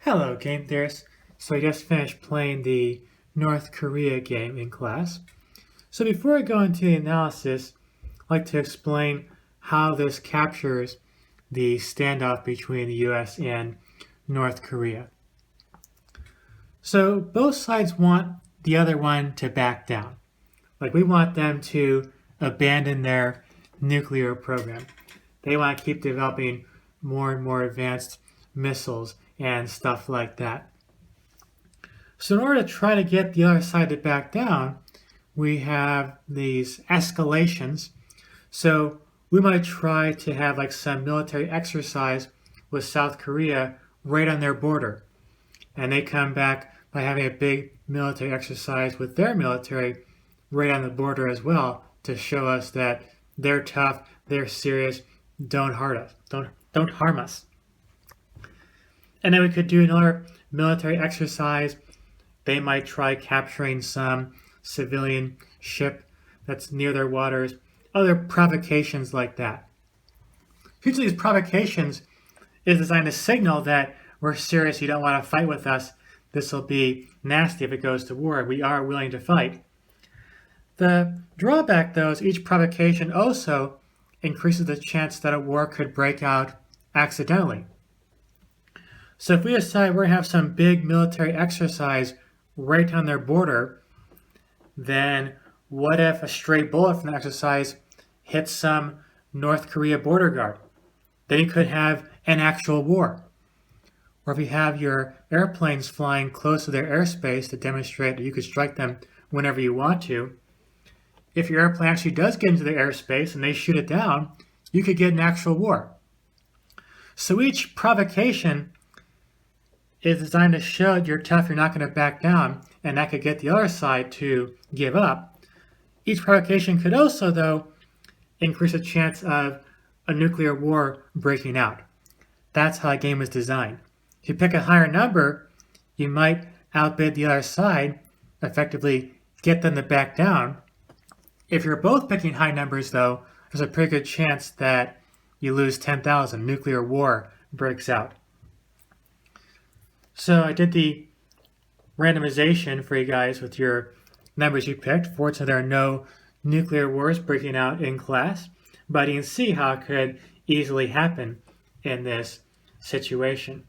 Hello, game theorists. So I just finished playing the North Korea game in class. So before I go into the analysis, I'd like to explain how this captures the standoff between the US and North Korea. So both sides want the other one to back down. Like we want them to abandon their nuclear program. They want to keep developing more and more advanced missiles and stuff like that. So in order to try to get the other side to back down, we have these escalations. So we might try to have like some military exercise with South Korea right on their border. And they come back by having a big military exercise with their military right on the border as well to show us that they're tough, they're serious, don't hurt us, don't harm us. And then we could do another military exercise. They might try capturing some civilian ship that's near their waters, other provocations like that. Usually these provocations is designed to signal that we're serious, you don't want to fight with us, this will be nasty if it goes to war, we are willing to fight. The drawback, though, is each provocation also increases the chance that a war could break out accidentally. So if we decide we're going to have some big military exercise right on their border, then what if a stray bullet from the exercise hits some North Korea border guard? Then you could have an actual war. Or if you have your airplanes flying close to their airspace to demonstrate that you could strike them whenever you want to, if your airplane actually does get into their airspace and they shoot it down, you could get an actual war. So each provocation is designed to show that you're tough, you're not going to back down, and that could get the other side to give up. Each provocation could also, though, increase the chance of a nuclear war breaking out. That's how a game is designed. If you pick a higher number, you might outbid the other side, effectively get them to back down. If you're both picking high numbers, though, there's a pretty good chance that you lose 10,000, nuclear war breaks out. So I did the randomization for you guys with your numbers you picked. Fortunately, there are no nuclear wars breaking out in class, but you can see how it could easily happen in this situation.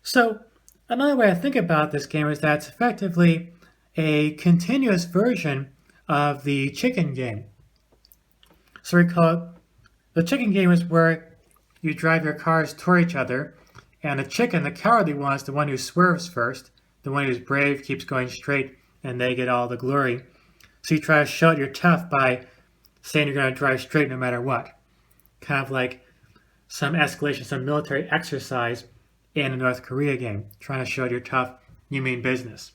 So another way I think about this game is that it's effectively a continuous version of the chicken game. So recall it, the chicken game is where you drive your cars toward each other, and the chicken, the cowardly one, is the one who swerves first. The one who's brave keeps going straight, and they get all the glory. So you try to show you're tough by saying you're going to drive straight no matter what. Kind of like some escalation, some military exercise in a North Korea game. Trying to show you're tough, you mean business.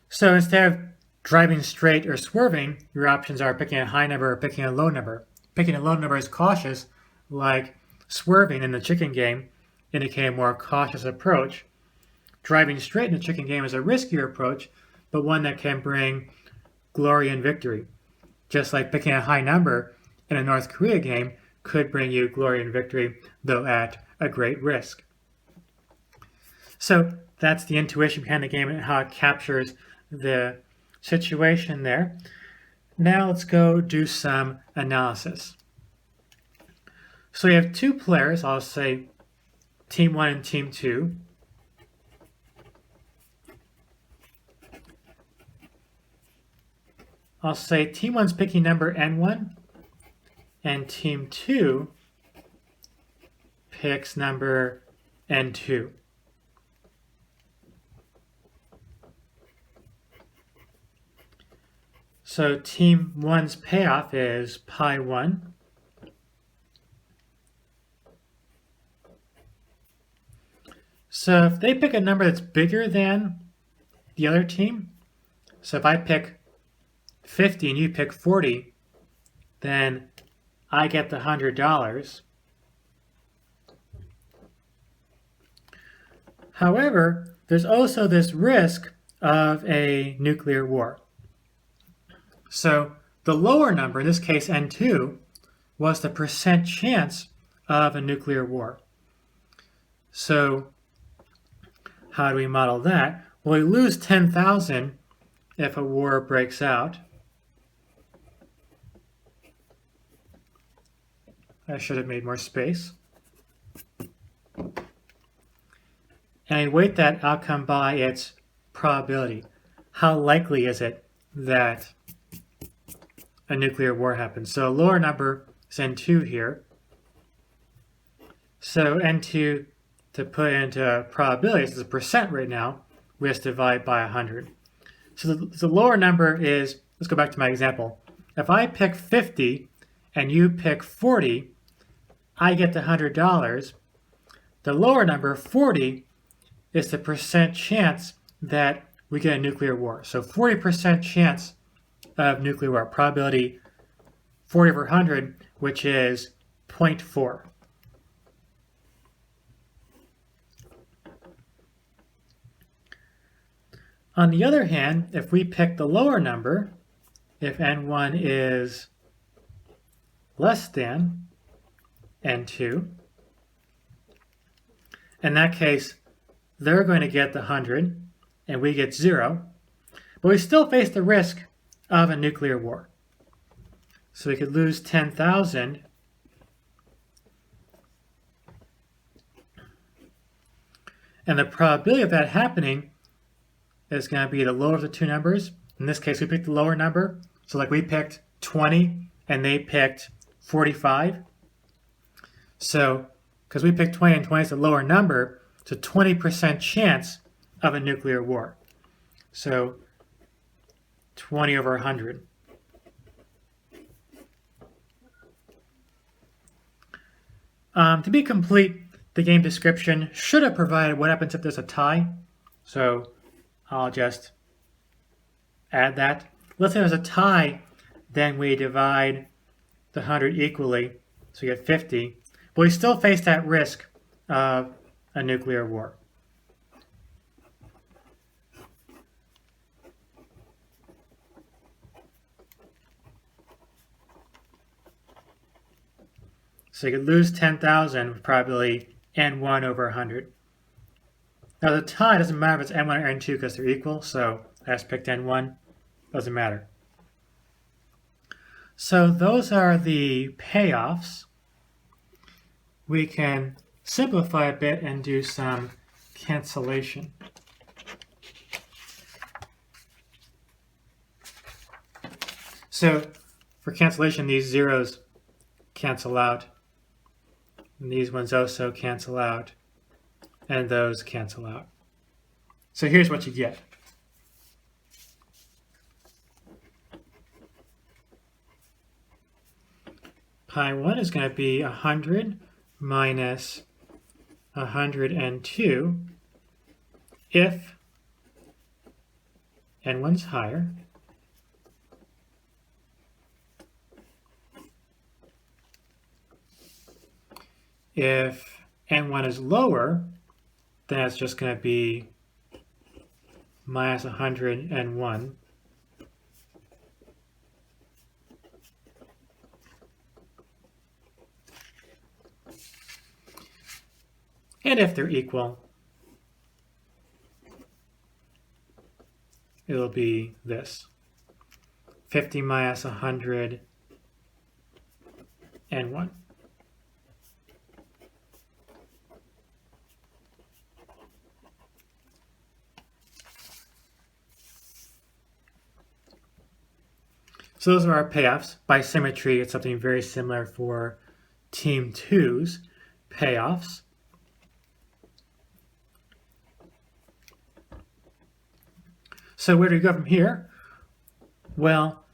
So instead of driving straight or swerving, your options are picking a high number or picking a low number. Picking a low number is cautious, like swerving in the chicken game indicates a more cautious approach. Driving straight in the chicken game is a riskier approach, but one that can bring glory and victory. Just like picking a high number in a North Korea game could bring you glory and victory, though at a great risk. So that's the intuition behind the game and how it captures the situation there. Now let's go do some analysis. So we have two players, I'll say Team 1 and Team 2. I'll say Team 1's picking number N1, and Team 2 picks number N2. So Team 1's payoff is pi 1. So if they pick a number that's bigger than the other team, so if I pick 50 and you pick 40, then I get the $100. However, there's also this risk of a nuclear war. So the lower number, in this case N2, was the percent chance of a nuclear war. So how do we model that? Well, we lose 10,000 if a war breaks out. I should have made more space. And I weight that outcome by its probability. How likely is it that a nuclear war happens? So a lower number is N2 here. So N2, to put into probabilities, is a percent right now. We have to divide by 100. So the lower number is, let's go back to my example. If I pick 50 and you pick 40, I get the $100. The lower number, 40, is the percent chance that we get a nuclear war. So 40% chance of nuclear war. Probability 40 over 100, which is 0.4. On the other hand, if we pick the lower number, if N1 is less than N2, in that case, they're going to get the 100 and we get 0, but we still face the risk of a nuclear war. So we could lose 10,000 and the probability of that happening is going to be the lower of the two numbers. In this case, we picked the lower number. So like we picked 20 and they picked 45. So because we picked 20 and 20 is the lower number, it's a 20% chance of a nuclear war. So 20 over 100. To be complete, the game description should have provided what happens if there's a tie. So I'll just add that. Let's say there's a tie, then we divide the 100 equally, so we get 50. But we still face that risk of a nuclear war. So you could lose 10,000 with probability N1 over 100. Now the tie doesn't matter if it's N1 or N2 because they're equal, so I just picked N1, doesn't matter. So those are the payoffs. We can simplify a bit and do some cancellation. So for cancellation, these zeros cancel out, and these ones also cancel out, and those cancel out. So here's what you get. Pi 1 is going to be 100 minus 102 if N1's higher, if N1 is lower, then it's just going to be minus 101. And if they're equal, it'll be this. 50 minus 100 and 1. So those are our payoffs. By symmetry, it's something very similar for Team 2's payoffs. So where do we go from here? Well,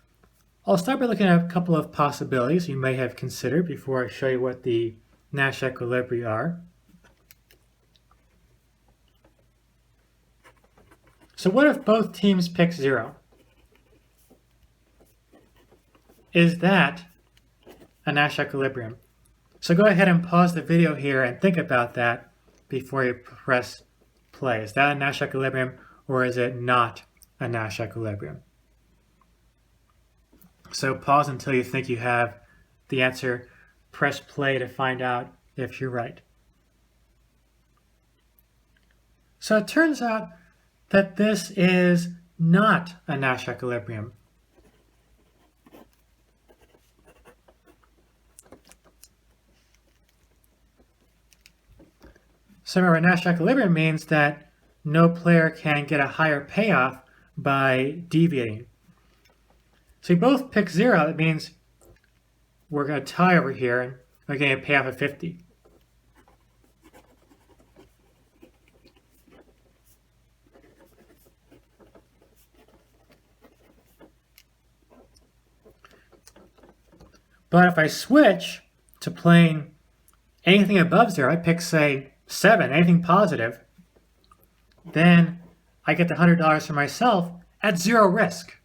I'll start by looking at a couple of possibilities you may have considered before I show you what the Nash equilibria are. So what if both teams pick 0? Is that a Nash equilibrium? So go ahead and pause the video here and think about that before you press play. Is that a Nash equilibrium or is it not a Nash equilibrium? So pause until you think you have the answer. Press play to find out if you're right. So it turns out that this is not a Nash equilibrium. So remember, a Nash equilibrium means that no player can get a higher payoff by deviating. So we both pick 0. That means we're going to tie over here, and we're getting a payoff of 50. But if I switch to playing anything above 0, I pick, say, 7, anything positive, then I get the $100 for myself at 0 risk.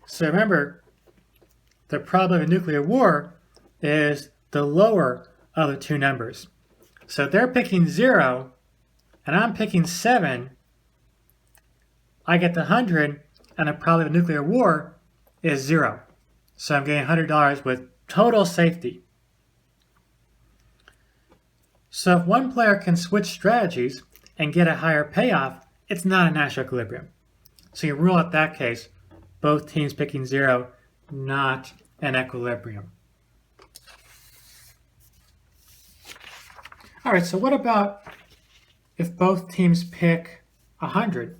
So remember, the probability of a nuclear war is the lower of the two numbers. So if they're picking 0 and I'm picking 7, I get the 100, and the probability of a nuclear war is 0. So I'm getting $100 with total safety. So if one player can switch strategies and get a higher payoff, it's not a Nash equilibrium. So you rule out that case, both teams picking 0, not an equilibrium. All right, so what about if both teams pick 100?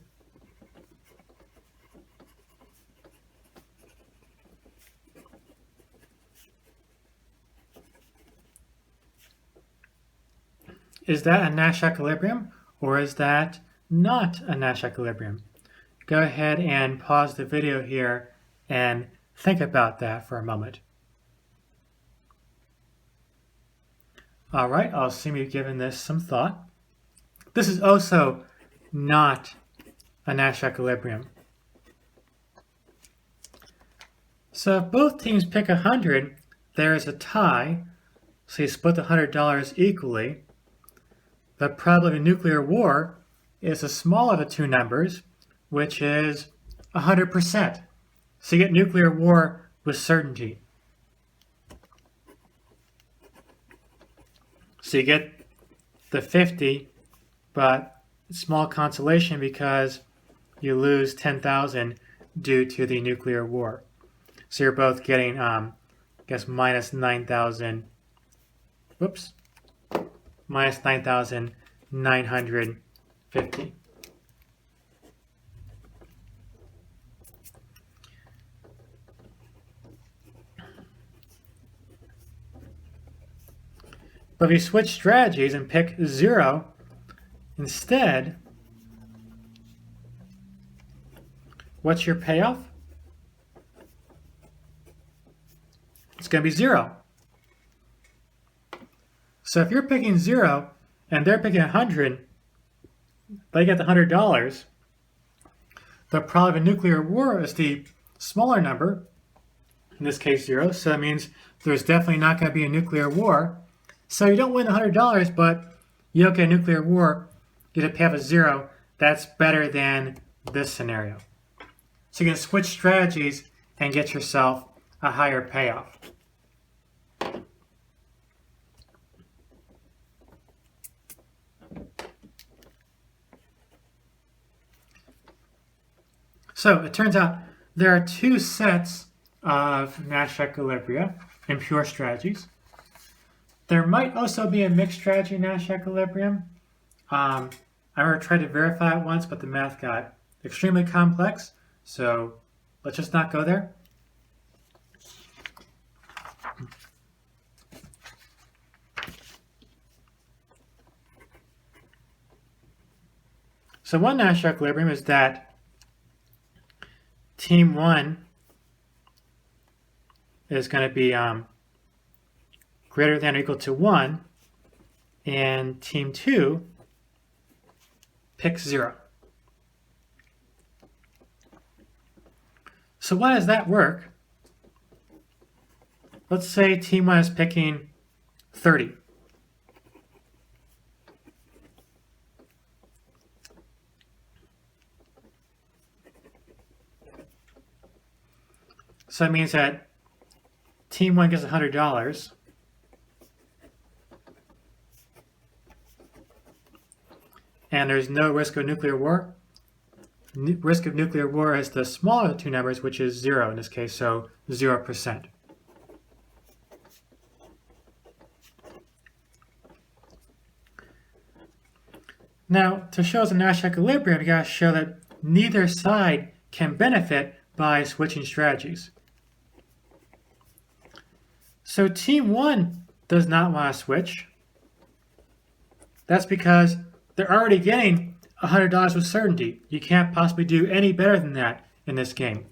Is that a Nash equilibrium, or is that not a Nash equilibrium? Go ahead and pause the video here and think about that for a moment. All right, I'll assume you've given this some thought. This is also not a Nash equilibrium. So if both teams pick 100, there is a tie, so you split the $100 equally. The probability of a nuclear war is the smaller of the two numbers, which is 100%. So you get nuclear war with certainty. So you get the 50, but small consolation because you lose 10,000 due to the nuclear war. So you're both getting, I guess, minus 9,000. Whoops. Minus 9,950. But if you switch strategies and pick 0 instead, what's your payoff? It's going to be 0. So if you're picking 0 and they're picking 100, they get the $100. The probability of a nuclear war is the smaller number, in this case 0, so that means there's definitely not going to be a nuclear war. So you don't win the $100, but you don't get a nuclear war, you get a payoff of 0. That's better than this scenario. So you can switch strategies and get yourself a higher payoff. So it turns out there are two sets of Nash equilibria in pure strategies. There might also be a mixed strategy Nash equilibrium. I already tried to verify it once, but the math got extremely complex, so let's just not go there. So one Nash equilibrium is that Team 1 is going to be greater than or equal to 1, and Team 2 picks 0. So why does that work? Let's say Team 1 is picking 30. So that means that Team 1 gets $100. And there's no risk of nuclear war. Risk of nuclear war is the smaller of the two numbers, which is 0 in this case, so 0%. Now, to show us a Nash equilibrium, we got to show that neither side can benefit by switching strategies. So Team 1 does not want to switch. That's because they're already getting $100 with certainty. You can't possibly do any better than that in this game.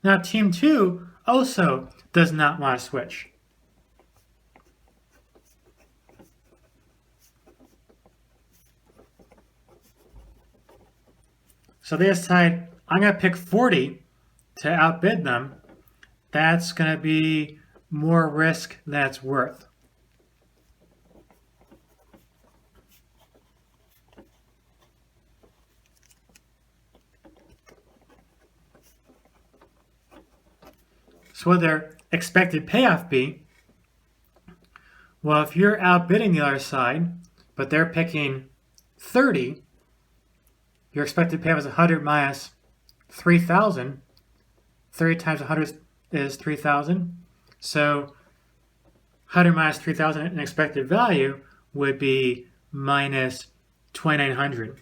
Now Team 2 also does not want to switch. So they decide, I'm going to pick 40 to outbid them. That's going to be more risk than it's worth. So what would their expected payoff be? Well, if you're outbidding the other side, but they're picking 30, your expected payoff is 100 minus 3,000. 30 times 100 is 3,000. So 100 minus 3,000 in expected value would be minus 2,900.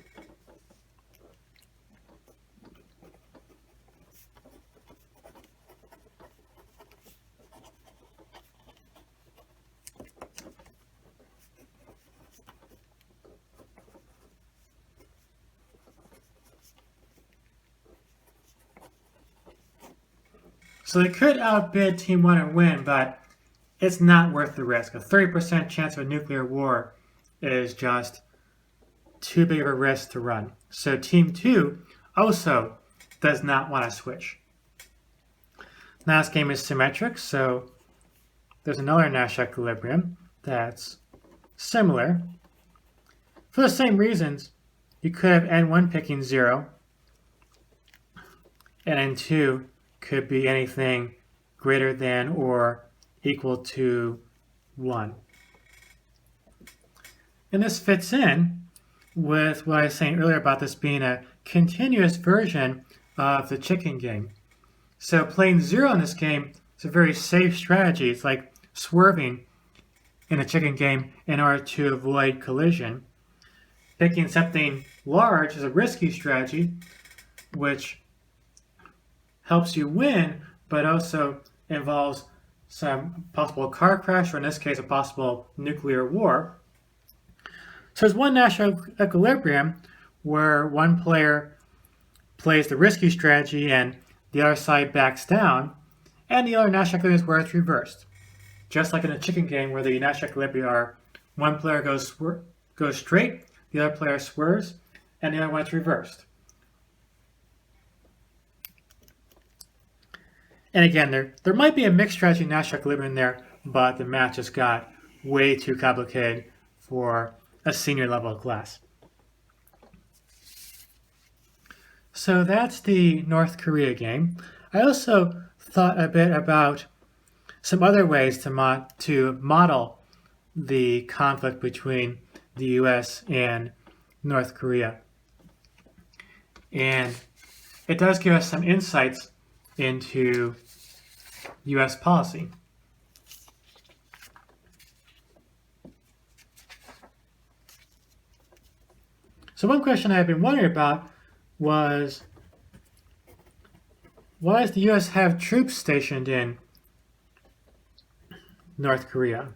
So they could outbid Team 1 and win, but it's not worth the risk. A 30% chance of a nuclear war is just too big of a risk to run. So Team 2 also does not want to switch. Now this game is symmetric, so there's another Nash equilibrium that's similar. For the same reasons, you could have N1 picking 0, and N2 could be anything greater than or equal to 1. And this fits in with what I was saying earlier about this being a continuous version of the chicken game. So playing 0 in this game is a very safe strategy. It's like swerving in a chicken game in order to avoid collision. Picking something large is a risky strategy, which helps you win, but also involves some possible car crash, or in this case, a possible nuclear war. So there's one Nash equilibrium where one player plays the risky strategy and the other side backs down, and the other Nash equilibrium is where it's reversed. Just like in a chicken game where the Nash equilibria are one player goes straight, the other player swerves, and the other one's reversed. And again, there might be a mixed strategy Nash equilibrium there, but the match just got way too complicated for a senior level class. So that's the North Korea game. I also thought a bit about some other ways to model the conflict between the US and North Korea. And it does give us some insights into US policy. So one question I've been wondering about was, why does the US have troops stationed in South Korea?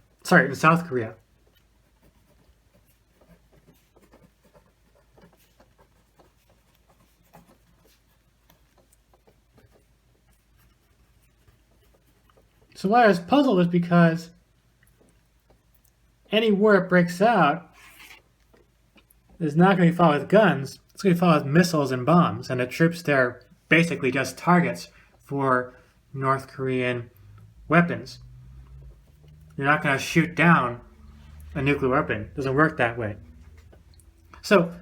So why I was puzzled was because any war that breaks out is not going to be fought with guns. It's going to be fought with missiles and bombs, and the troops there are basically just targets for North Korean weapons. You're not going to shoot down a nuclear weapon. It doesn't work that way. So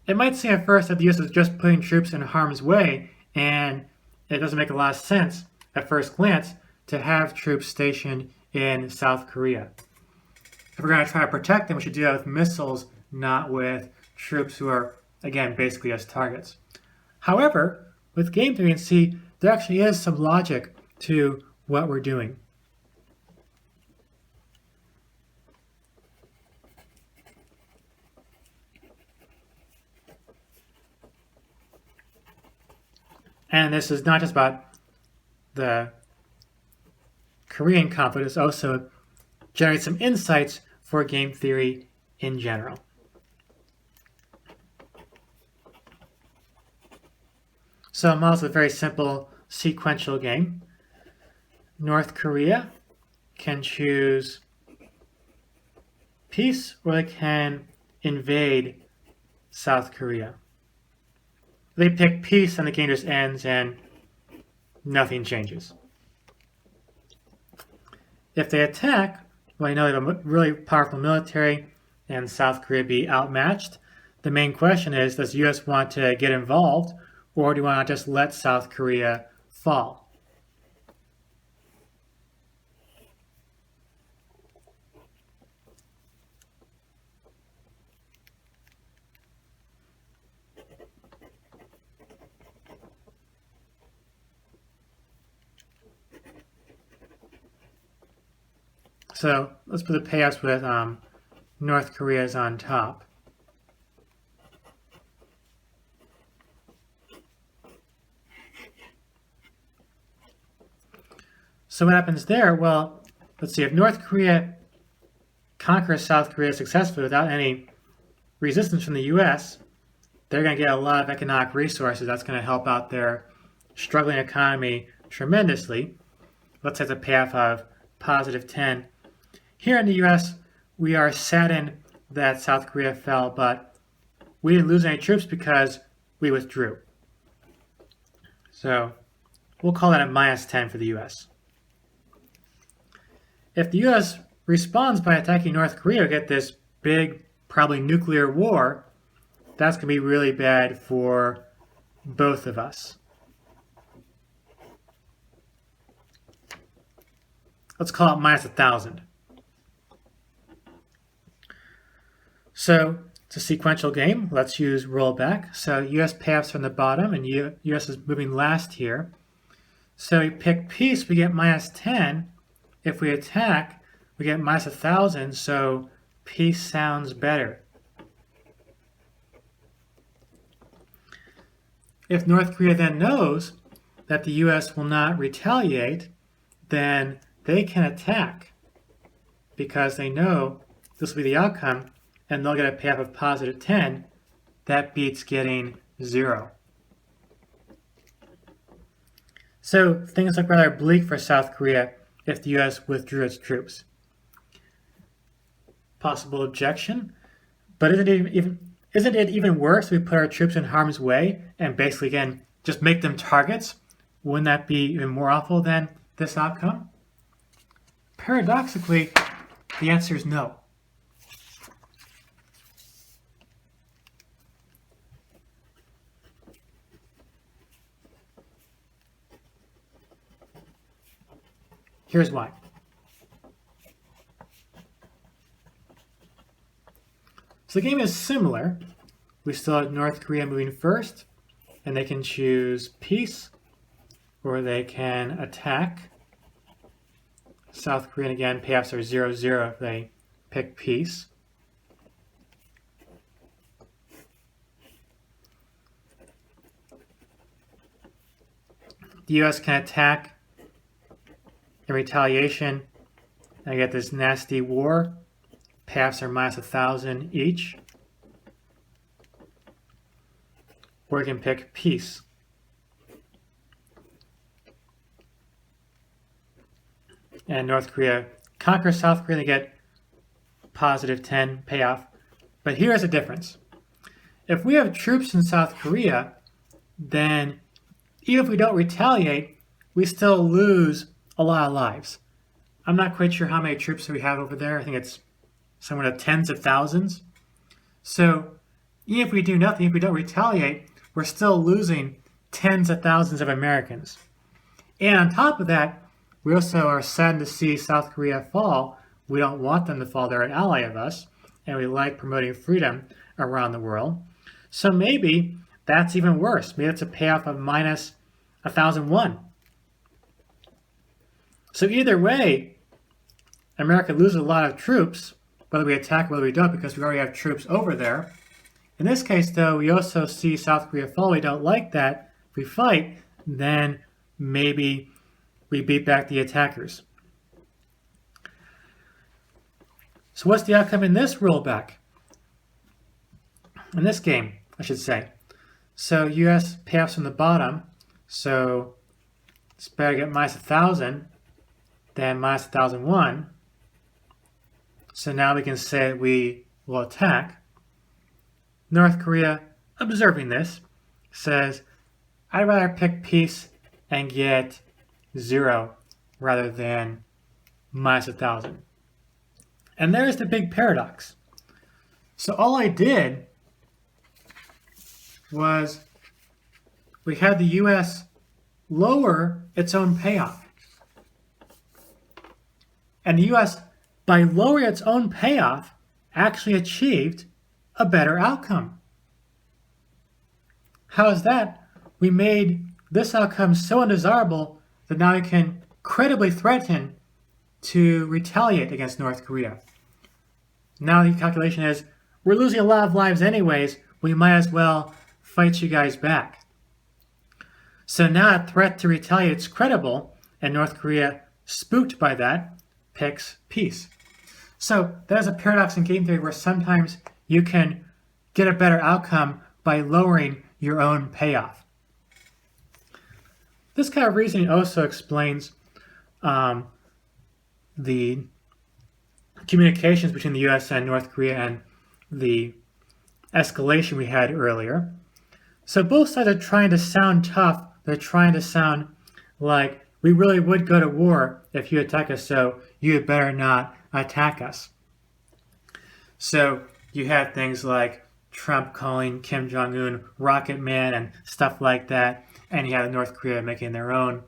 it might seem at first that the US is just putting troops in harm's way, and it doesn't make a lot of sense at first glance to have troops stationed in South Korea. If we're going to try to protect them, we should do that with missiles, not with troops who are, again, basically as targets. However, with game theory and C, there actually is some logic to what we're doing. And this is not just about the Korean conflict, it also generates some insights for game theory in general. So a model is a very simple sequential game. North Korea can choose peace, or they can invade South Korea. They pick peace and the game just ends and nothing changes. If they attack, well, you know they have a really powerful military and South Korea be outmatched. The main question is, does the US want to get involved, or do you want to just let South Korea fall? So let's put the payouts with North Korea's on top. So what happens there? Well, let's see, if North Korea conquers South Korea successfully without any resistance from the US, they're going to get a lot of economic resources. That's going to help out their struggling economy tremendously. Let's say it's a payoff of positive 10. Here in the US, we are saddened that South Korea fell, but we didn't lose any troops because we withdrew. So we'll call that a minus 10 for the US. If the US responds by attacking North Korea, we get this big, probably nuclear war. That's going to be really bad for both of us. Let's call it minus 1,000. So it's a sequential game. Let's use rollback. So US payoffs from the bottom, and US is moving last here. So we pick peace, we get minus 10. If we attack, we get minus 1,000, so peace sounds better. If North Korea then knows that the US will not retaliate, then they can attack because they know this will be the outcome, and they'll get a payoff of positive 10. That beats getting 0. So things look rather bleak for South Korea if the US withdrew its troops. Possible objection, but isn't it even worse if we put our troops in harm's way and basically, again, just make them targets? Wouldn't that be even more awful than this outcome? Paradoxically, the answer is no. Here's why. So the game is similar. We still have North Korea moving first, and they can choose peace, or they can attack. South Korea, again, payoffs are 0-0 if they pick peace. The US can attack in retaliation. I get this nasty war. Payoffs are minus 1,000 each. Or we can pick peace. And North Korea conquers South Korea. They get positive 10 payoff. But here's the difference. If we have troops in South Korea, then even if we don't retaliate, we still lose a lot of lives. I'm not quite sure how many troops we have over there. I think it's somewhere to tens of thousands. So even if we do nothing, if we don't retaliate, we're still losing tens of thousands of Americans. And on top of that, we also are saddened to see South Korea fall. We don't want them to fall. They're an ally of us, and we like promoting freedom around the world. So maybe that's even worse. Maybe it's a payoff of minus 1,001. So either way, America loses a lot of troops, whether we attack, whether we don't, because we already have troops over there. In this case, though, we also see South Korea fall. We don't like that. If we fight, then maybe we beat back the attackers. So what's the outcome in this rollback? In this game, I should say. So US payoffs from the bottom. So it's better to get minus 1,000 than minus 1,001. So now we can say we will attack. North Korea, observing this, says, I'd rather pick peace and get 0 rather than minus 1,000. And there's the big paradox. So all I did was we had the US lower its own payoff. And the US, by lowering its own payoff, actually achieved a better outcome. How is that? We made this outcome so undesirable that now we can credibly threaten to retaliate against North Korea. Now the calculation is, we're losing a lot of lives anyways, we might as well fight you guys back. So now a threat to retaliate is credible, and North Korea, spooked by that, picks peace. So there's a paradox in game theory where sometimes you can get a better outcome by lowering your own payoff. This kind of reasoning also explains the communications between the US and North Korea and the escalation we had earlier. So both sides are trying to sound tough. They're trying to sound like we really would go to war if you attack us, so you had better not attack us. So you have things like Trump calling Kim Jong-un Rocket Man and stuff like that, and you have North Korea making their own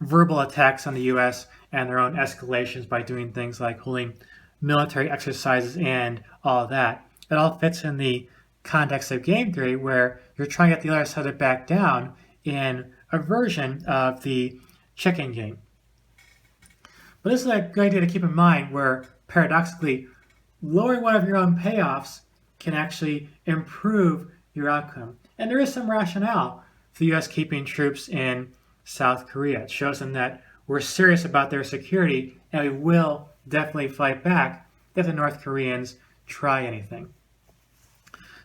verbal attacks on the U.S. and their own escalations by doing things like holding military exercises and all that. It all fits in the context of game theory where you're trying to get the other side to back down in a version of the chicken game. But this is a good idea to keep in mind where, paradoxically, lowering one of your own payoffs can actually improve your outcome. And there is some rationale for the U.S. keeping troops in South Korea. It shows them that we're serious about their security and we will definitely fight back if the North Koreans try anything.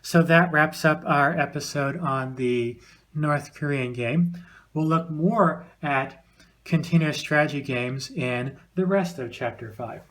So that wraps up our episode on the North Korean game. We'll look more at continuous strategy games in the rest of Chapter 5.